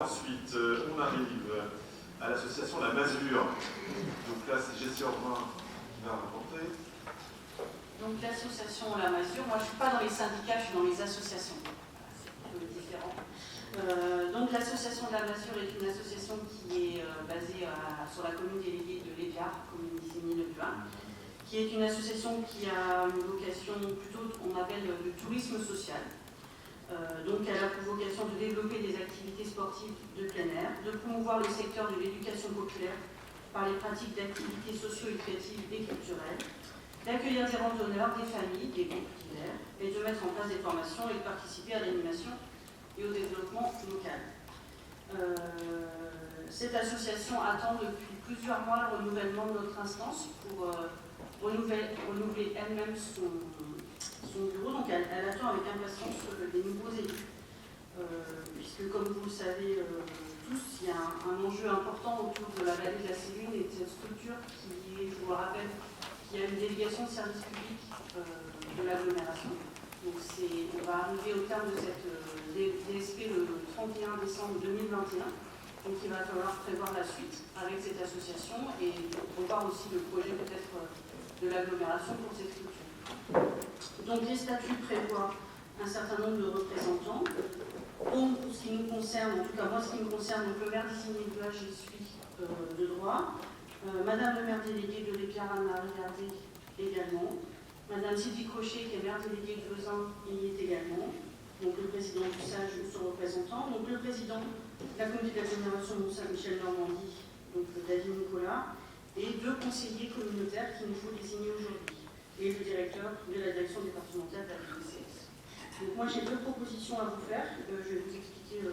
Ensuite, on arrive à l'association La Masure. Donc là, c'est Jessie Orvin qui va raconter. Donc l'association La Masure, moi je ne suis pas dans les syndicats, je suis dans les associations. C'est un peu différent. Donc l'association de La Masure est une association qui est basée sur la commune déléguée de l'Éviard, commune d'Isigny-le-Buin, qui est une association qui a une vocation plutôt, on appelle le tourisme social. Donc elle a pour vocation de développer des activités sportives de plein air, de promouvoir le secteur de l'éducation populaire par les pratiques d'activités socio-éducatives et culturelles, d'accueillir des randonneurs, des familles, des groupes divers, et de mettre en place des formations et de participer à l'animation et au développement local. Cette association attend depuis plusieurs mois le renouvellement de notre instance pour renouveler elle-même son bureau. Donc elle attend avec impatience les nouveaux élus. Puisque comme vous le savez tous, il y a un enjeu important autour de la vallée de la Céline et de cette structure qui est, je vous le rappelle, qui a une délégation de service public de l'agglomération. Donc on va arriver au terme de cette DSP le 31 décembre 2021. Donc il va falloir prévoir la suite avec cette association et revoir aussi le projet peut-être de l'agglomération pour cette structure. Donc les statuts prévoient un certain nombre de représentants. Pour ce qui nous concerne, en tout cas moi ce qui me concerne, donc le maire d'Isigny-le-Buin, j'y suis de droit. Madame le maire délégué de l'Éviard, Anne-Marie Gardé, également. Madame Sylvie Crochet, qui est maire déléguée de Vezin, y est également. Donc le président du SAGE, son représentant. Donc le président de la communauté d'agglomération Mont-Saint-Michel-Normandie, donc David Nicolas, et 2 conseillers communautaires qu'il nous faut désigner aujourd'hui, et le directeur de la direction départementale de la BCS. Donc moi j'ai 2 propositions à vous faire, je vais vous expliquer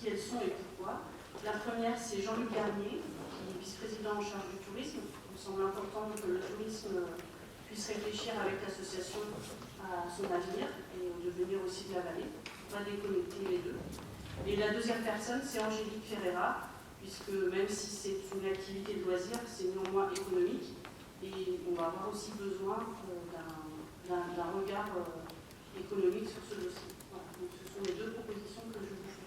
qui elles sont et pourquoi. La première, c'est Jean-Luc Garnier, qui est vice-président en charge du tourisme. Il me semble important que le tourisme puisse réfléchir avec l'association à son avenir et au devenir aussi de la vallée. On va déconnecter les deux. Et la deuxième personne, c'est Angélique Ferreira, puisque même si c'est une activité de loisir, c'est néanmoins économique. Et on va avoir aussi besoin d'un regard économique sur ce dossier. Voilà. Donc ce sont les 2 propositions que je vous fais.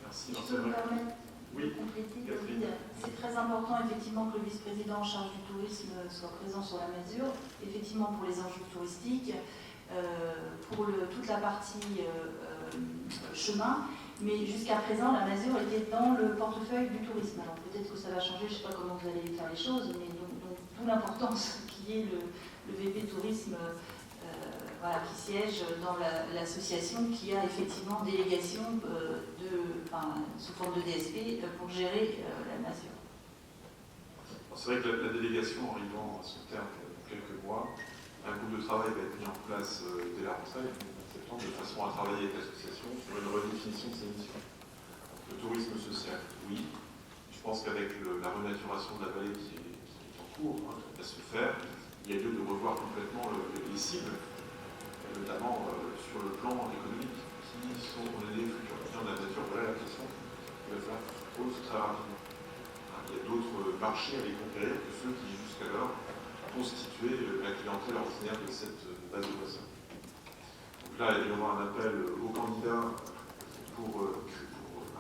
Merci. Je peux me permettre de compléter, David. C'est très important effectivement que le vice-président en charge du tourisme soit présent sur la mesure, effectivement pour les enjeux touristiques, pour toute la partie chemin, mais jusqu'à présent la mesure était dans le portefeuille du tourisme. Alors peut-être que ça va changer, je ne sais pas comment vous allez faire les choses, mais donc d'où l'importance qu'il y ait le VP tourisme voilà, qui siège dans l'association qui a effectivement délégation sous forme de DSP pour gérer la nation. C'est vrai que la délégation arrivant à son terme dans quelques mois, un groupe de travail va être mis en place dès la rentrée, en septembre, de façon à travailler avec l'association sur une redéfinition de ses missions. Le tourisme social, oui. Je pense qu'avec la renaturation de la vallée qui est en cours, à se faire, il y a lieu de revoir complètement les cibles, notamment sur le plan économique, qui sont les futurs clients de la nature. Voilà la question qui va falloir se pose très rapidement. Il y a d'autres marchés à les conquérir que ceux qui jusqu'alors constituaient la clientèle ordinaire de cette base de loisirs. Donc là, il y aura un appel aux candidats pour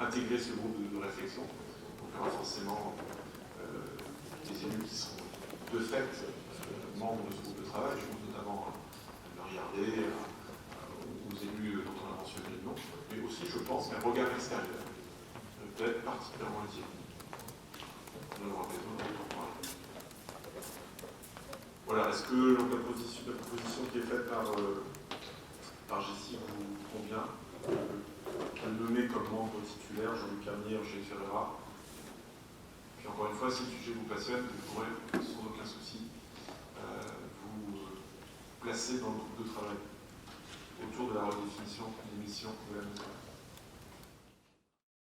intégrer ce groupe de réflexion. Donc il y aura forcément des élus qui sont de fait membres de ce groupe de travail. Je pense notamment à regarder aux élus dont on a mentionné le nom, mais aussi je pense qu'un regard extérieur peut être particulièrement utile. On aura besoin d'en parler. Voilà, est-ce que la proposition qui est faite par Jessie vous convient? Elle nommée comme membre titulaire Jean-Luc Garnier, Angélique Ferreira. Puis encore une fois, si le sujet vous passionne, vous pourrez sans aucun souci vous placer dans le groupe de travail autour de la redéfinition des missions de la mission.